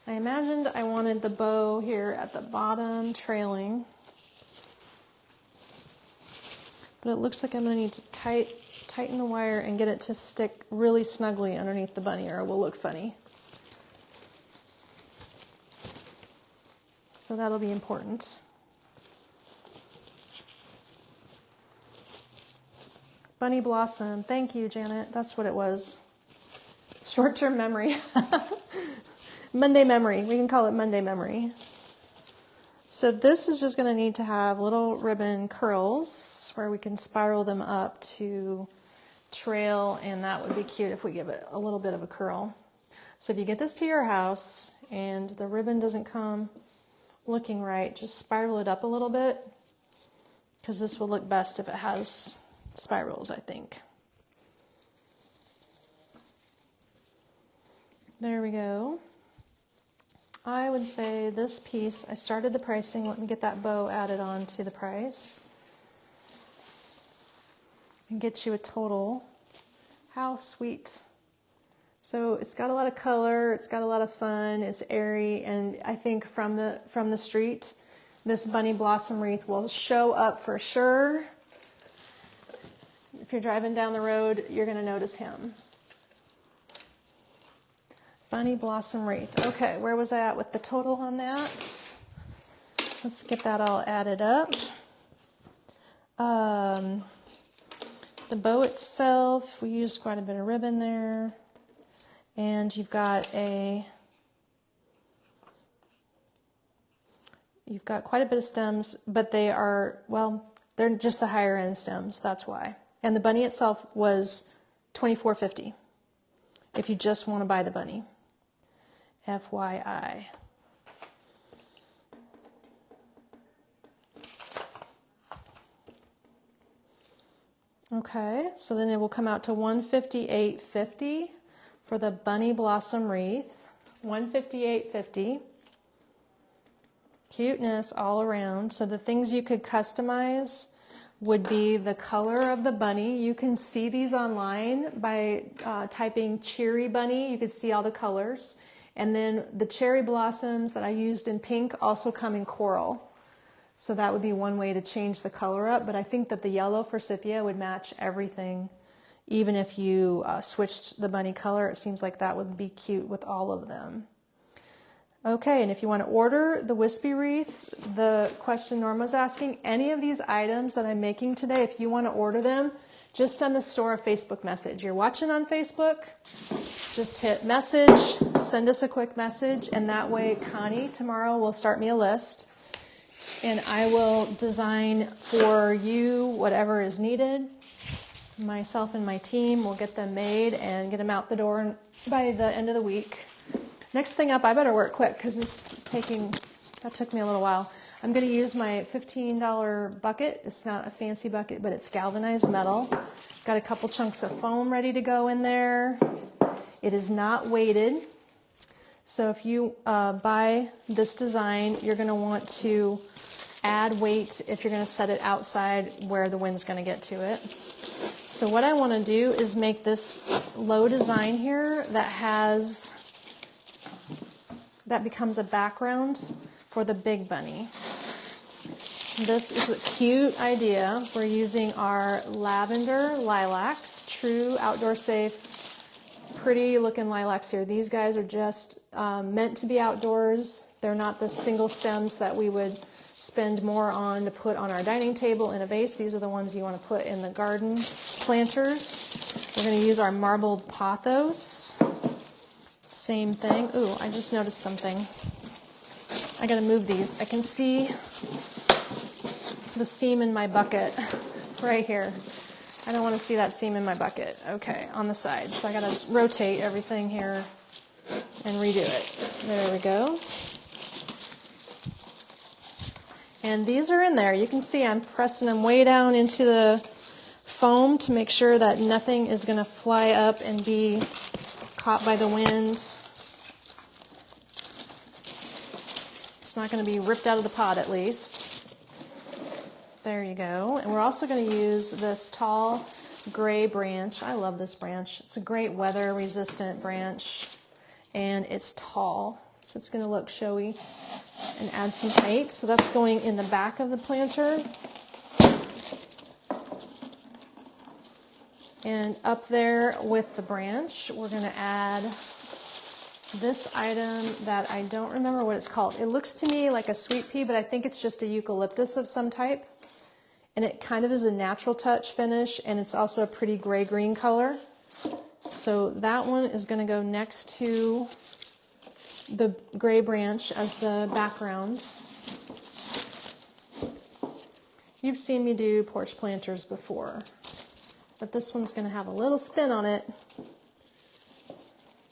I imagined I wanted the bow here at the bottom trailing. But it looks like I'm going to need to tighten the wire and get it to stick really snugly underneath the bunny or it will look funny. So that'll be important. Bunny Blossom. Thank you, Janet. That's what it was. Short-term memory. Monday memory. We can call it Monday memory. So this is just going to need to have little ribbon curls where we can spiral them up to trail, and that would be cute if we give it a little bit of a curl. So if you get this to your house and the ribbon doesn't come looking right, just spiral it up a little bit because this will look best if it has spirals, I think. There we go. I would say this piece, I started the pricing. Let me get that bow added on to the price and get you a total. How sweet. So it's got a lot of color, it's got a lot of fun, it's airy, and I think from the street, this bunny blossom wreath will show up for sure. If you're driving down the road, you're going to notice him. Bunny blossom wreath. Okay, where was I at with the total on that? Let's get that all added up. The bow itself, we used quite a bit of ribbon there. And you've got quite a bit of stems, but they are, well, they're just the higher end stems, that's why. And the bunny itself was $24.50 if you just want to buy the bunny. FYI. Okay, so then it will come out to $158.50 for the bunny blossom wreath. $158.50. Cuteness all around. So the things you could customize would be the color of the bunny. You can see these online by typing cherry bunny. You could see all the colors. And then the cherry blossoms that I used in pink also come in coral. So that would be one way to change the color up. But I think that the yellow forsythia would match everything. Even if you switched the bunny color, it seems like that would be cute with all of them. Okay, and if you want to order the wispy wreath, the question Norma's asking, any of these items that I'm making today, if you want to order them, just send the store a Facebook message. You're watching on Facebook, just hit message, send us a quick message, and that way Connie tomorrow will start me a list, and I will design for you whatever is needed. Myself and my team will get them made and get them out the door by the end of the week. Next thing up, I better work quick because that took me a little while. I'm going to use my $15 bucket. It's not a fancy bucket, but it's galvanized metal. Got a couple chunks of foam ready to go in there. It is not weighted. So if you buy this design, you're going to want to add weight if you're going to set it outside where the wind's going to get to it. So what I want to do is make this low design here that becomes a background for the big bunny. This is a cute idea. We're using our lavender lilacs, true outdoor safe, pretty looking lilacs here. These guys are just meant to be outdoors. They're not the single stems that we would spend more on to put on our dining table in a vase. These are the ones you want to put in the garden planters. We're going to use our marbled pothos. Same thing. Ooh, I just noticed something. I got to move these. I can see the seam in my bucket right here. I don't want to see that seam in my bucket. Okay, on the side. So I got to rotate everything here and redo it. There we go. And these are in there. You can see I'm pressing them way down into the foam to make sure that nothing is going to fly up and be caught by the wind. It's not going to be ripped out of the pot at least. There you go. And we're also going to use this tall gray branch. I love this branch. It's a great weather resistant branch and it's tall. So it's going to look showy and add some height. So that's going in the back of the planter. And up there with the branch, we're going to add this item that I don't remember what it's called. It looks to me like a sweet pea, but I think it's just a eucalyptus of some type. And it kind of is a natural touch finish, and it's also a pretty gray-green color. So that one is going to go next to the gray branch as the background. You've seen me do porch planters before, but this one's going to have a little spin on it.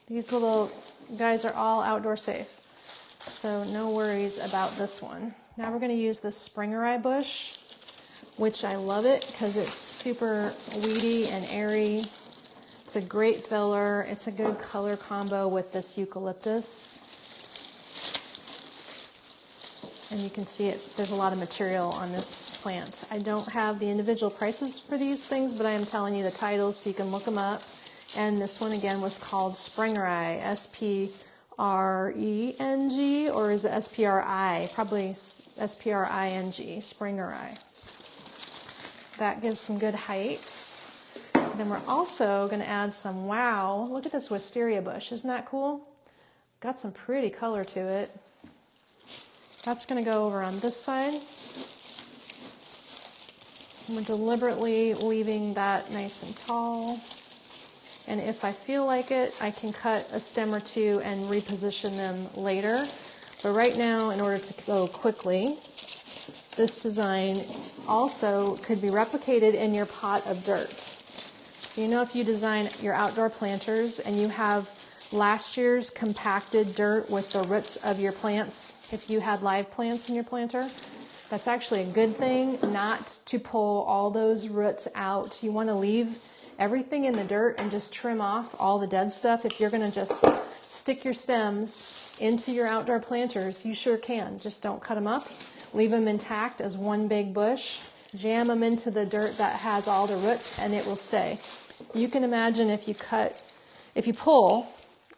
These little guys are all outdoor safe, so no worries about this one. Now we're going to use this Springerei bush, which I love it because it's super weedy and airy. It's a great filler. It's a good color combo with this eucalyptus. And you can see it. There's a lot of material on this plant. I don't have the individual prices for these things, but I am telling you the titles so you can look them up. And this one again was called Springerei, Springerei. S-P-R-E-N-G, or is it S-P-R-I? Probably S-P-R-I-N-G, Springerei. That gives some good height. Then we're also going to add some, wow, look at this wisteria bush. Isn't that cool? Got some pretty color to it. That's going to go over on this side. We're deliberately leaving that nice and tall. And if I feel like it, I can cut a stem or two and reposition them later. But right now, in order to go quickly, this design also could be replicated in your pot of dirt. So you know, if you design your outdoor planters and you have last year's compacted dirt with the roots of your plants, if you had live plants in your planter, that's actually a good thing, not to pull all those roots out. You want to leave everything in the dirt and just trim off all the dead stuff. If you're going to just stick your stems into your outdoor planters, you sure can. Just don't cut them up. Leave them intact as one big bush. Jam them into the dirt that has all the roots, and it will stay. You can imagine if you pull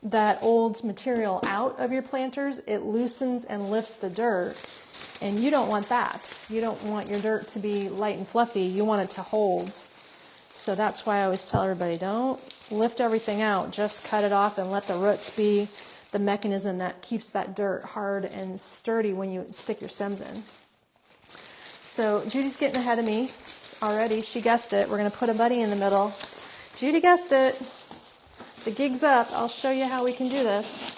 that old material out of your planters, it loosens and lifts the dirt. And you don't want that. You don't want your dirt to be light and fluffy. You want it to hold. So that's why I always tell everybody, don't lift everything out. Just cut it off and let the roots be the mechanism that keeps that dirt hard and sturdy when you stick your stems in. So Judy's getting ahead of me already. She guessed it. We're going to put a bunny in the middle. Judy guessed it. The gig's up. I'll show you how we can do this.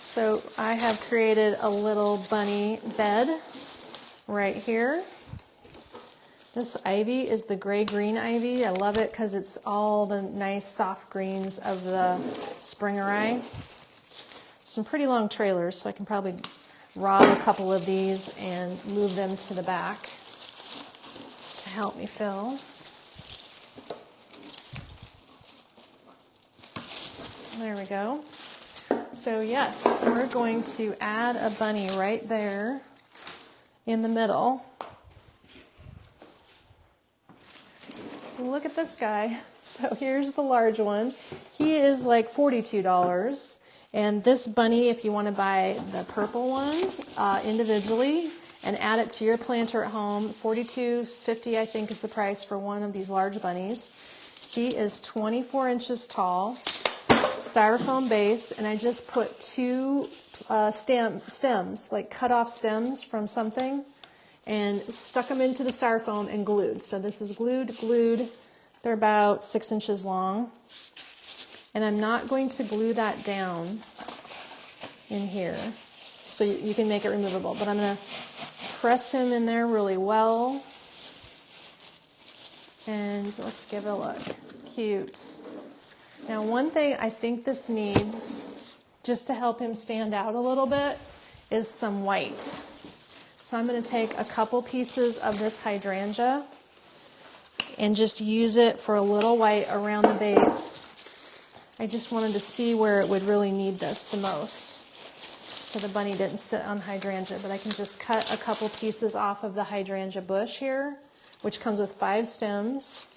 So I have created a little bunny bed right here. This ivy is the gray-green ivy. I love it because it's all the nice soft greens of the Springerei. Some pretty long trailers, so I can probably rob a couple of these and move them to the back to help me fill. There we go. So yes, we're going to add a bunny right there in the middle. Look at this guy. So here's the large one. He is like $42. And this bunny, if you want to buy the purple one individually and add it to your planter at home, $42.50 I think is the price for one of these large bunnies. He is 24 inches tall, styrofoam base, and I just put two stems, like cut off stems from something, and stuck them into the styrofoam and glued. So this is glued. They're about 6 inches long. And I'm not going to glue that down in here so you can make it removable. But I'm going to press him in there really well. And let's give it a look. Cute. Now, one thing I think this needs, just to help him stand out a little bit, is some white. So I'm going to take a couple pieces of this hydrangea and just use it for a little white around the base. I just wanted to see where it would really need this the most. So the bunny didn't sit on hydrangea, but I can just cut a couple pieces off of the hydrangea bush here, which comes with 5 stems.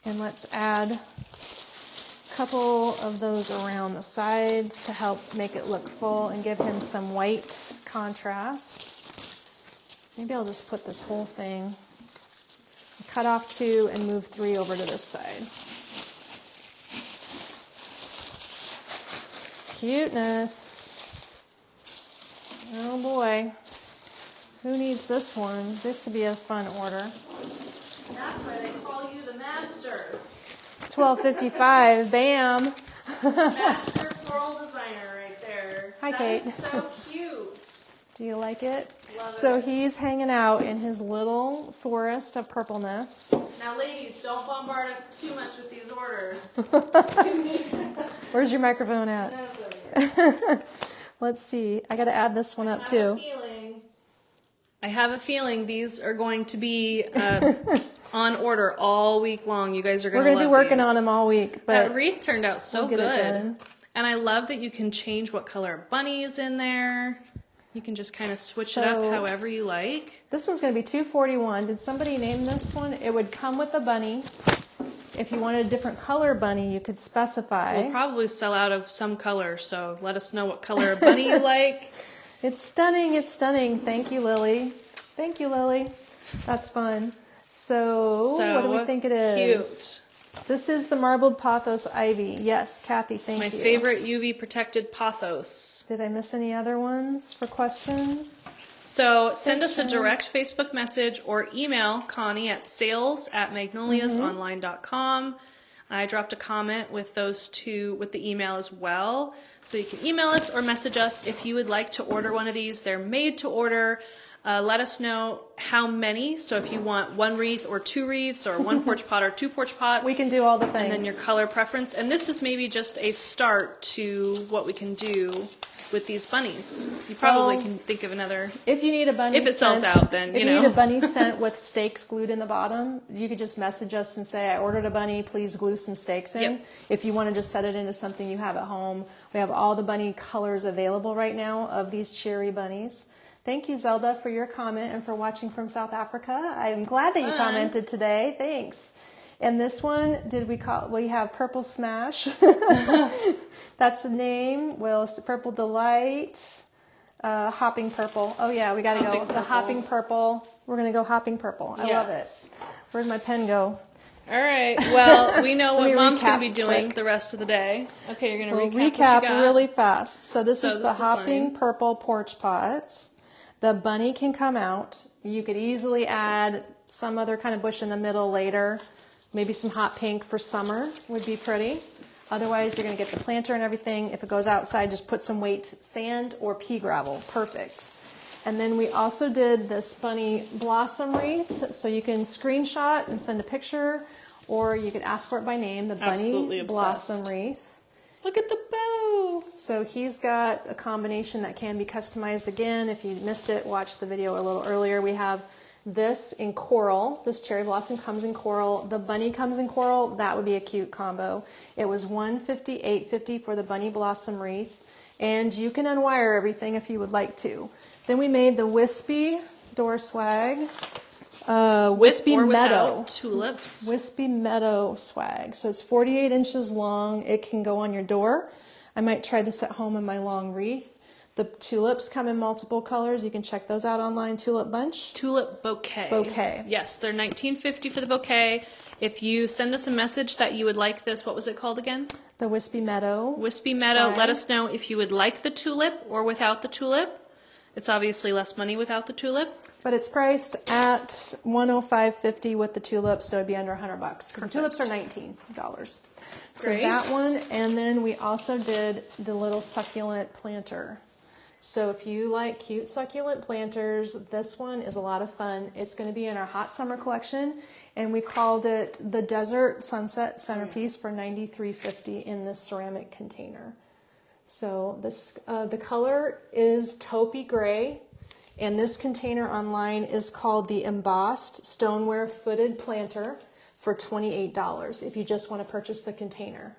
And let's add a couple of those around the sides to help make it look full and give him some white contrast. Maybe I'll just put this whole thing, cut off 2 and move 3 over to this side. Cuteness. Oh boy. Who needs this one? This would be a fun order. That's why they call you the master. $12.55. Bam. Master floral designer right there. Hi, that Kate. Is so cute. Do you like it? Love So it. He's he's hanging out in his little forest of purpleness. Now, ladies, don't bombard us too much with these orders. Where's your microphone at? That's okay. Let's see. I got to add this one up too. I have a feeling these are going to be on order all week long. You guys are going We're to going to love be working these. on them all week, That but wreath turned out so we'll get it good. done. And I love that you can change what color bunny is in there. You can just kind of switch it up So- however you like. this one's going to be $2.41. Did somebody name this one? It would come with a bunny. If you wanted a different color bunny, you could specify. We'll probably sell out of some color, so let us know what color of bunny you like. It's stunning. It's stunning. Thank you, Lily. Thank you, Lily. That's fun. So what do we think it is? Cute. This is the marbled pothos ivy. Yes, Kathy, thank you. My favorite UV protected pothos. Did I miss any other ones for questions? So send us a direct Facebook message or email Connie at sales@magnoliasonline.com. I dropped a comment with those two with the email as well. So you can email us or message us if you would like to order one of these. They're made to order. Let us know how many. So if you want one wreath or two wreaths or one porch pot or two porch pots. We can do all the things. And then your color preference. And this is maybe just a start to what we can do with these bunnies. You probably can think of another. If you need a bunny If it sells scent, out, then, if you need a bunny scent with stakes glued in the bottom, you could just message us and say, I ordered a bunny, please glue some stakes in. Yep. If you want to just set it into something you have at home, we have all the bunny colors available right now of these cherry bunnies. Thank you, Zelda, for your comment and for watching from South Africa. I'm glad that you commented today. Thanks. And this one, we have Purple Smash. That's the name. Well, it's Purple Delight. Hopping Purple. Oh yeah, we got to go. The Hopping Purple. We're going to go Hopping Purple. I love it. Where'd my pen go? All right. Well, we know what Mom's going to be recap doing quick. the rest of the day. Okay, you're going to We'll recap really fast. So this is the this Hopping design. Purple porch pots. The bunny can come out. You could easily add some other kind of bush in the middle later. Maybe some hot pink for summer would be pretty. Otherwise, you're going to get the planter and everything. If it goes outside, just put some weight sand or pea gravel. Perfect. And then we also did this bunny blossom wreath. So you can screenshot and send a picture, or you could ask for it by name, the bunny blossom wreath. Look at the bow. So he's got a combination that can be customized again. If you missed it, watch the video a little earlier. We have this in coral. This cherry blossom comes in coral. The bunny comes in coral. That would be a cute combo. It was $150, $850 for the bunny blossom wreath. And you can unwire everything if you would like to. Then we made the wispy door swag. Wispy Meadow. Tulips. Wispy Meadow swag. So it's 48 inches long. It can go on your door. I might try this at home in my long wreath. The tulips come in multiple colors. You can check those out online. Tulip Bunch. Tulip bouquet. Bouquet. Yes, they're $19.50 for the bouquet. If you send us a message that you would like this, what was it called again? The Wispy Meadow. Wispy Meadow. swag. Let us know if you would like the tulip or without the tulip. It's obviously less money without the tulip. But it's priced at $105.50 with the tulips, so it'd be under $100. The tulips are $19. So Great. that one, and then we also did the little succulent planter. So if you like cute succulent planters, this one is a lot of fun. It's going to be in our hot summer collection, and we called it the Desert Sunset Centerpiece for $93.50 in this ceramic container. So this the color is taupey gray, and this container online is called the Embossed Stoneware Footed Planter for $28 if you just want to purchase the container.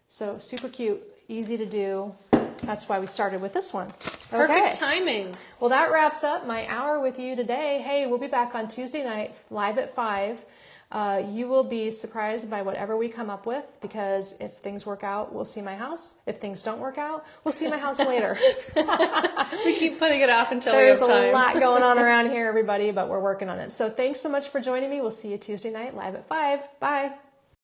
So super cute, easy to do. That's why we started with this one. Perfect timing. Well, that wraps up my hour with you today. Hey, we'll be back on Tuesday night, live at 5. You will be surprised by whatever we come up with, because if things work out, we'll see my house. If things don't work out, we'll see my house later. We keep putting it off until There's we have time. a lot going on around here, everybody, but we're working on it. So thanks so much for joining me. We'll see you Tuesday night, live at 5. Bye.